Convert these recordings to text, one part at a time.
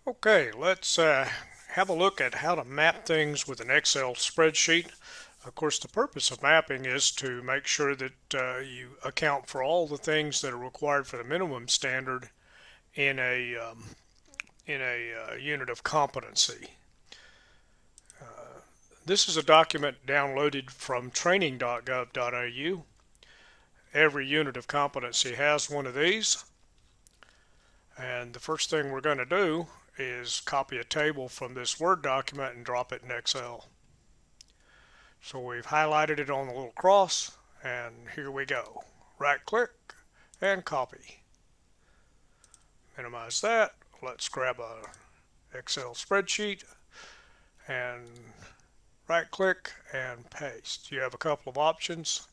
Okay, let's have a look at how to map things with an Excel spreadsheet. Of course, the purpose of mapping is to make sure that you account for all the things that are required for the minimum standard in a unit of competency. This is a document downloaded from training.gov.au. Every unit of competency has one of these, and the first thing we're going to do is copy a table from this Word document and drop it in Excel. So we've highlighted it on the little cross, and here we go. Right click and copy. Minimize that. Let's grab a Excel spreadsheet and right click and paste. You have a couple of options.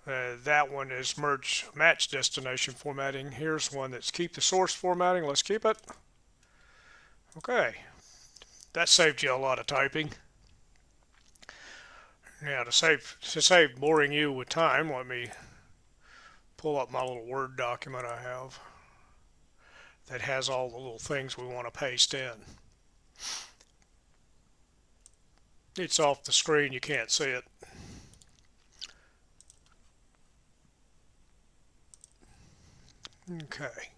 That one is merge match destination formatting. Here's one that's keep the source formatting. Let's keep it. Okay, that saved you a lot of typing. Now to save boring you with time, let me pull up my little Word document I have that has all the little things we want to paste in. It's off the screen, you can't see it. Okay.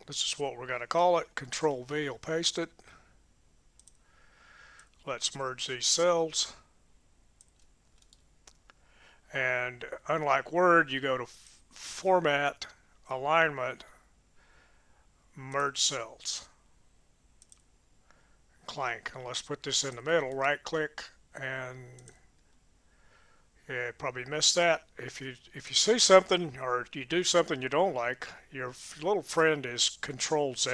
This is what we're going to call it. Control V will paste it. Let's merge these cells. And unlike Word, you go to Format, Alignment, Merge Cells. Clank. And let's put this in the middle. Right click and yeah, probably missed that. If you see something or you do something you don't like, your little friend is Control Z.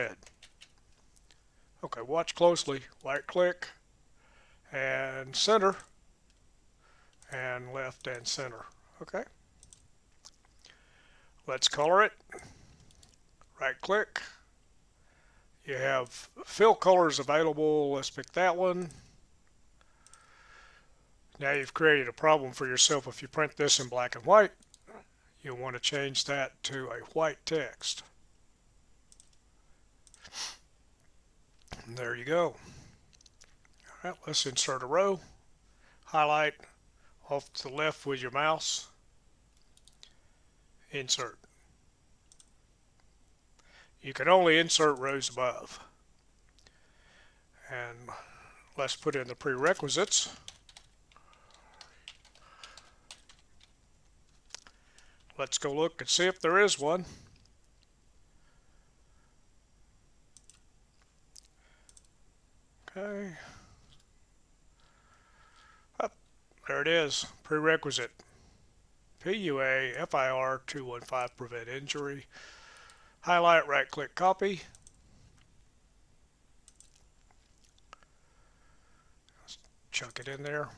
Okay, watch closely. Right click and center and left and center. Okay. Let's color it. Right click. You have fill colors available. Let's pick that one. Now you've created a problem for yourself. If you print this in black and white, you'll want to change that to a white text. And there you go. All right, let's insert a row. Highlight off to the left with your mouse. Insert. You can only insert rows above. And let's put in the prerequisites. Let's go look and see if there is one. Okay. Oh, there it is. Prerequisite. PUA FIR 215 prevent injury. Highlight, right click, copy. Let's chuck it in there.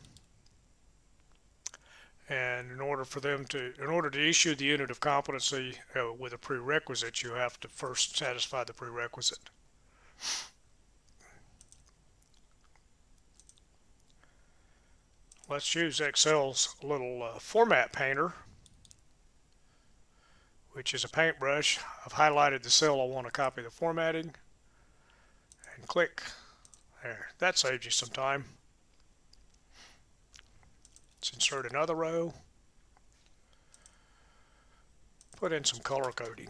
And in order to issue the unit of competency with a prerequisite, you have to first satisfy the prerequisite. Let's use Excel's little format painter, which is a paintbrush. I've highlighted the cell I want to copy the formatting and click. There, that saves you some time. Let's insert another row. Put in some color coding.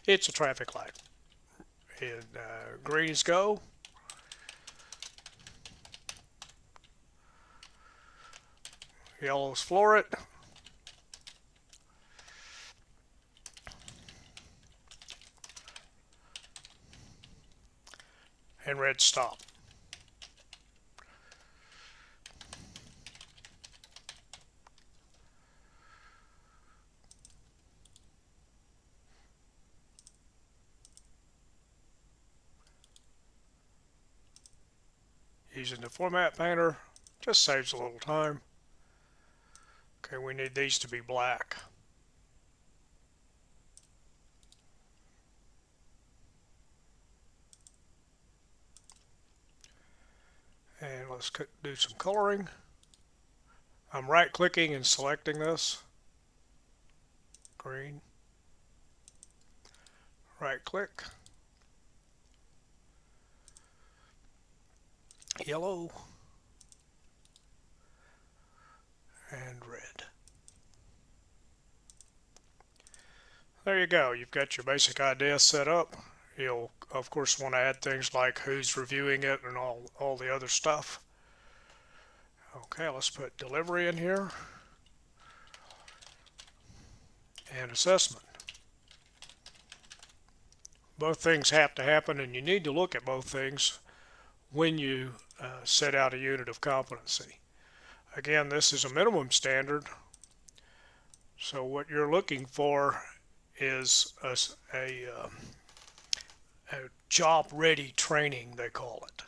It's a traffic light. And greens go. Yellows floor it. And red stop. Using the format painter just saves a little time. Okay, we need these to be black. And let's do some coloring. I'm right clicking and selecting this. green, right click, yellow, and red. There you go. You've got your basic idea set up. You'll, of course, want to add things like who's reviewing it and all the other stuff. Okay, let's put delivery in here and assessment. Both things have to happen, and you need to look at both things when you set out a unit of competency. Again, this is a minimum standard, so what you're looking for is a job-ready training, they call it.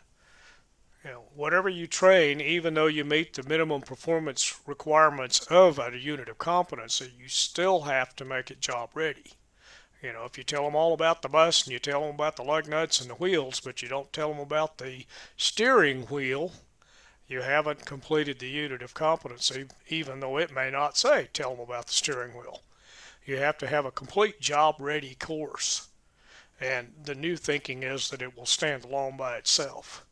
You know, whatever you train, even though you meet the minimum performance requirements of a unit of competency, you still have to make it job-ready. You know, if you tell them all about the bus and you tell them about the lug nuts and the wheels, but you don't tell them about the steering wheel, you haven't completed the unit of competency, even though it may not say tell them about the steering wheel. You have to have a complete job-ready course. And the new thinking is that it will stand alone by itself.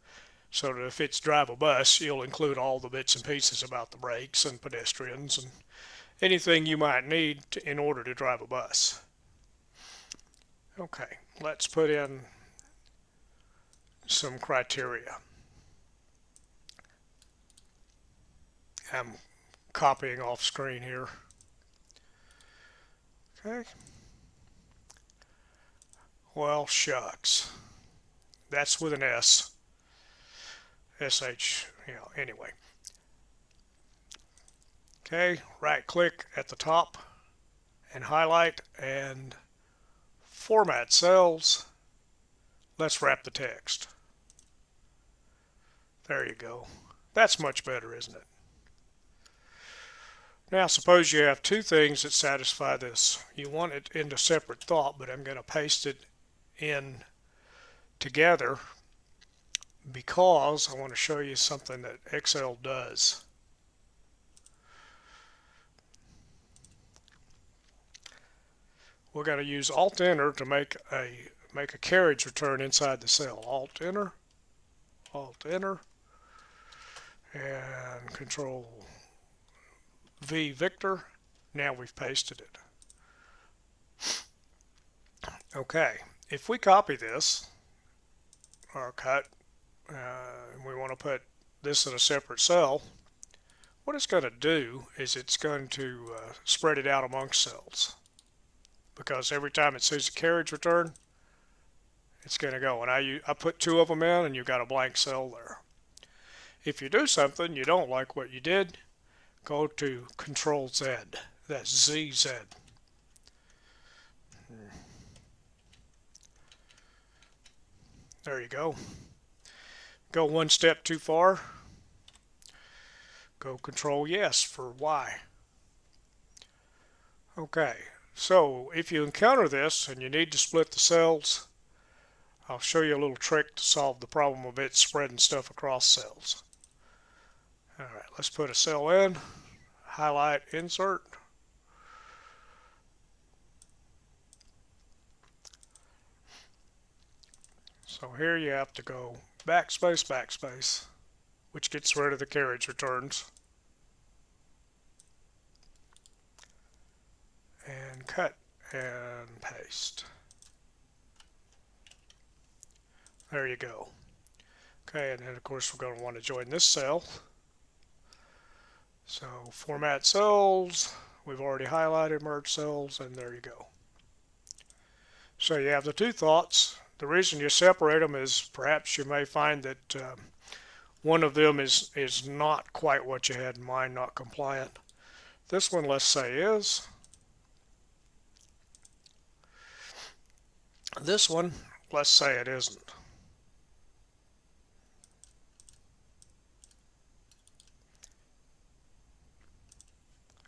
So that if it's drive a bus, you'll include all the bits and pieces about the brakes and pedestrians and anything you might need in order to drive a bus. Okay, let's put in some criteria. I'm copying off screen here. Okay. Well, shucks. That's with an S. SH, you know, anyway. Okay, right click at the top and highlight and format cells. Let's wrap the text. There you go. That's much better, isn't it? Now suppose you have two things that satisfy this. You want it into separate thought, but I'm going to paste it in together because I want to show you something that Excel does. We're going to use Alt-Enter to make a carriage return inside the cell. Alt-Enter, Alt-Enter, and Control V Victor. Now we've pasted it. Okay, if we copy this or cut, and we want to put this in a separate cell, what it's going to do is it's going to spread it out amongst cells, because every time it sees a carriage return, it's going to go. And I put two of them in, and you've got a blank cell there. If you do something you don't like what you did, go to Control Z. That's ZZ. There you go. Go one step too far. Go Control Yes for Y. Okay, so if you encounter this and you need to split the cells, I'll show you a little trick to solve the problem of it spreading stuff across cells. Alright, let's put a cell in, highlight, insert. So here you have to go backspace, backspace, which gets rid of the carriage returns. And cut and paste. There you go. Okay, and then of course we're going to want to join this cell. So format cells, we've already highlighted merge cells, and there you go. So you have the two thoughts. The reason you separate them is perhaps you may find that one of them is not quite what you had in mind, not compliant. This one, let's say, is. This one, let's say it isn't.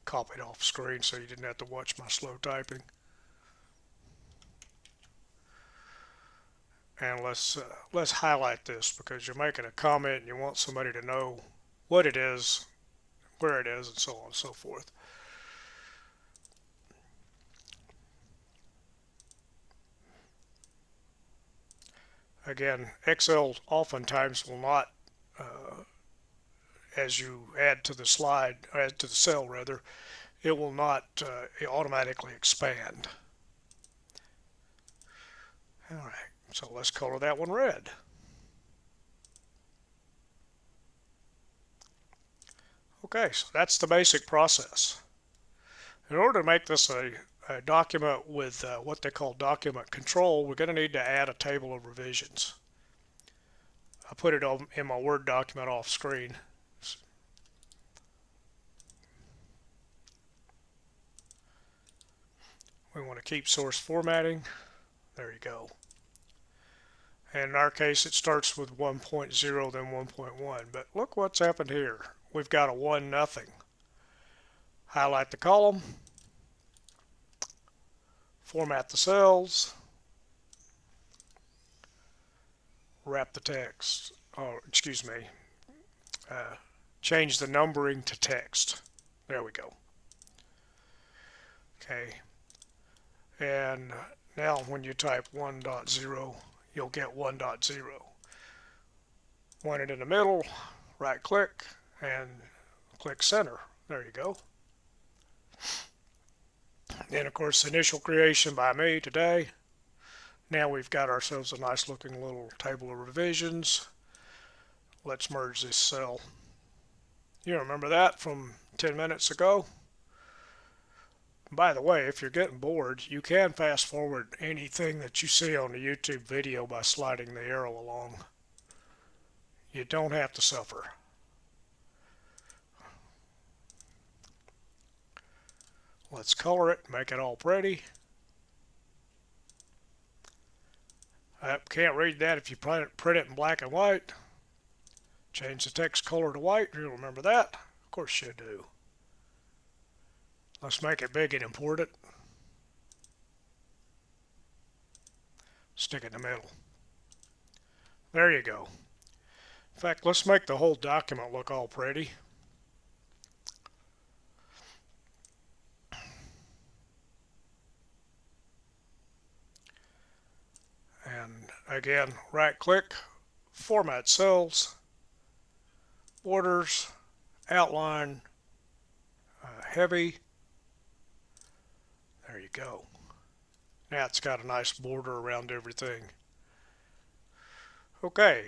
Copied off screen so you didn't have to watch my slow typing. And let's highlight this because you're making a comment and you want somebody to know what it is, where it is, and so on and so forth. Again, Excel oftentimes will not, as you add to the cell rather, it will not automatically expand. All right, so let's color that one red. Okay, so that's the basic process. In order to make this a document with what they call document control, we're going to need to add a table of revisions. I put it in my Word document off screen. We want to keep source formatting. There you go. And in our case, it starts with 1.0, then 1.1. But look what's happened here. We've got a 1 nothing. Highlight the column. Format the cells. Wrap the text. Oh, excuse me. Change the numbering to text. There we go. Okay. And now when you type 1.0, you'll get 1.0. Want it in the middle, right click and click center. There you go. Then of course initial creation by me today. Now we've got ourselves a nice looking little table of revisions. Let's merge this cell. You remember that from 10 minutes ago? By the way, if you're getting bored, you can fast forward anything that you see on the YouTube video by sliding the arrow along. You don't have to suffer. Let's color it, make it all pretty. I can't read that if you print it in black and white. Change the text color to white, you'll remember that. Of course you do. Let's make it big and important. Stick it in the middle. There you go. In fact, let's make the whole document look all pretty. And again, right click, format cells, borders, outline, heavy. There you go. Now it's got a nice border around everything. Okay,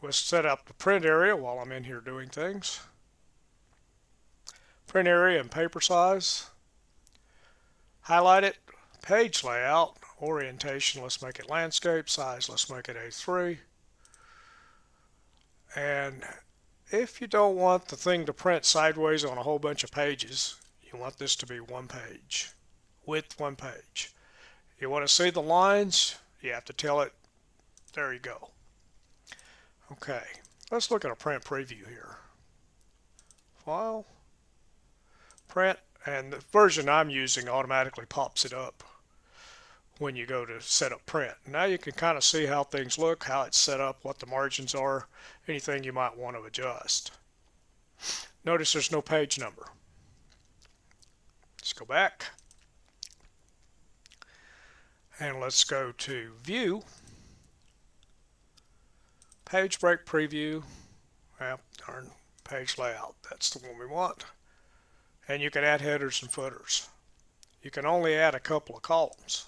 let's set up the print area while I'm in here doing things. Print area and paper size. Highlight it. Page layout. Orientation, let's make it landscape. Size, let's make it A3. And if you don't want the thing to print sideways on a whole bunch of pages, you want this to be one page, width one page. You want to see the lines, you have to tell it, there you go. Okay, let's look at a print preview here. File, print, and the version I'm using automatically pops it up when you go to set up print. Now you can kind of see how things look, how it's set up, what the margins are, anything you might want to adjust. Notice there's no page number. Let's go back. And let's go to View, Page Break Preview, well, darn, Page Layout. That's the one we want. And you can add headers and footers. You can only add a couple of columns.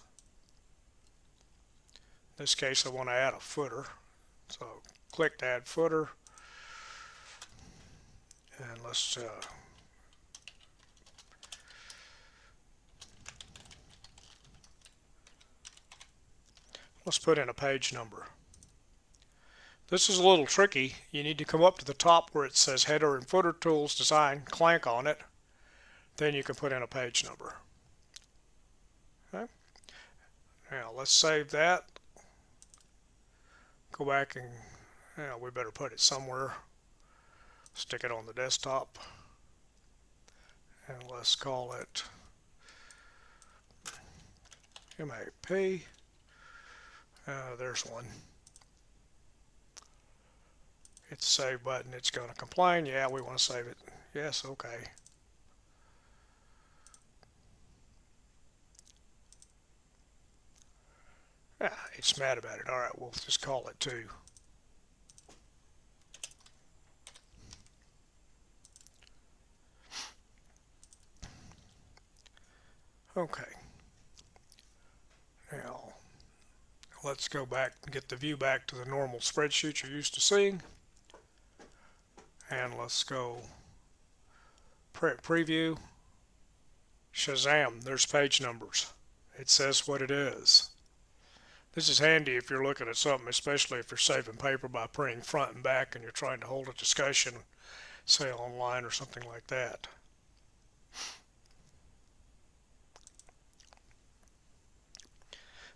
In this case, I want to add a footer. So click to add footer. And let's put in a page number. This is a little tricky. You need to come up to the top where it says Header and Footer Tools Design, clank on it. Then you can put in a page number. Okay. Now let's save that. Go back and we better put it somewhere. Stick it on the desktop. And let's call it MAP. There's one. Hit the save button. It's going to complain. Yeah, we want to save it. Yes, okay. It's mad about it. All right, we'll just call it 2. Okay. Now, let's go back and get the view back to the normal spreadsheet you're used to seeing. And let's go preview. Shazam, there's page numbers. It says what it is. This is handy if you're looking at something, especially if you're saving paper by printing front and back and you're trying to hold a discussion, say online or something like that.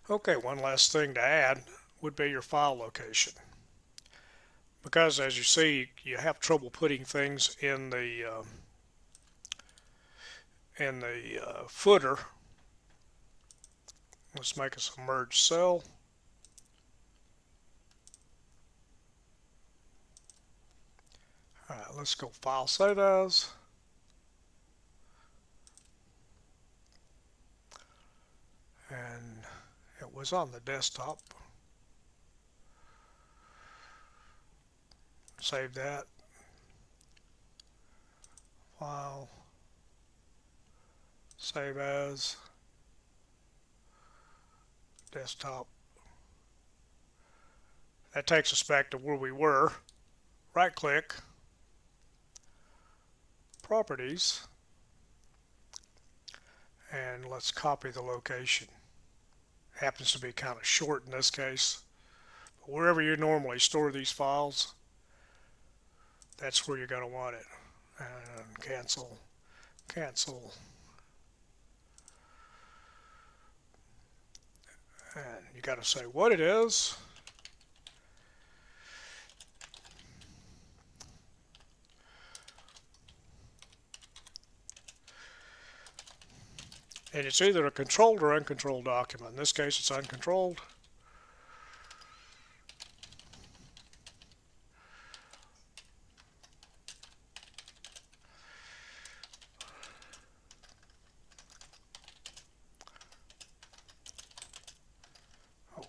Okay, one last thing to add would be your file location. Because as you see, you have trouble putting things in the footer. Let's make us a merge cell. All right, let's go File, Save As. And it was on the desktop. Save that. File, Save As, Desktop. That takes us back to where we were. Right click, Properties, and let's copy the location. Happens to be kind of short in this case. But wherever you normally store these files, that's where you're going to want it. And cancel, cancel. And you got to say what it is. And it's either a controlled or uncontrolled document. In this case, it's uncontrolled. Oh.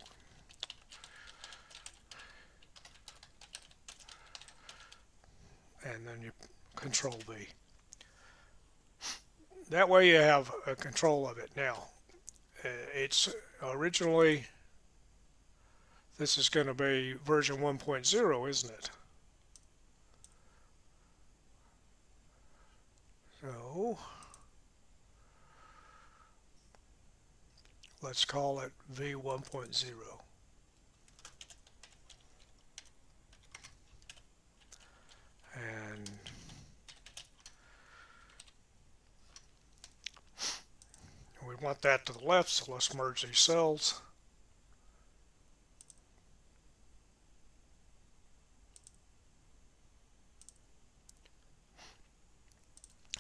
And then you Control V. That way you have a control of it. Now, it's originally, this is going to be version 1.0, isn't it? So, let's call it V1.0. And we want that to the left, so let's merge these cells.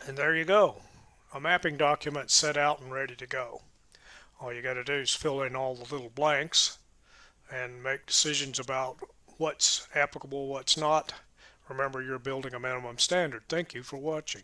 And there you go. A mapping document set out and ready to go. All you got to do is fill in all the little blanks and make decisions about what's applicable, what's not. Remember, you're building a minimum standard. Thank you for watching.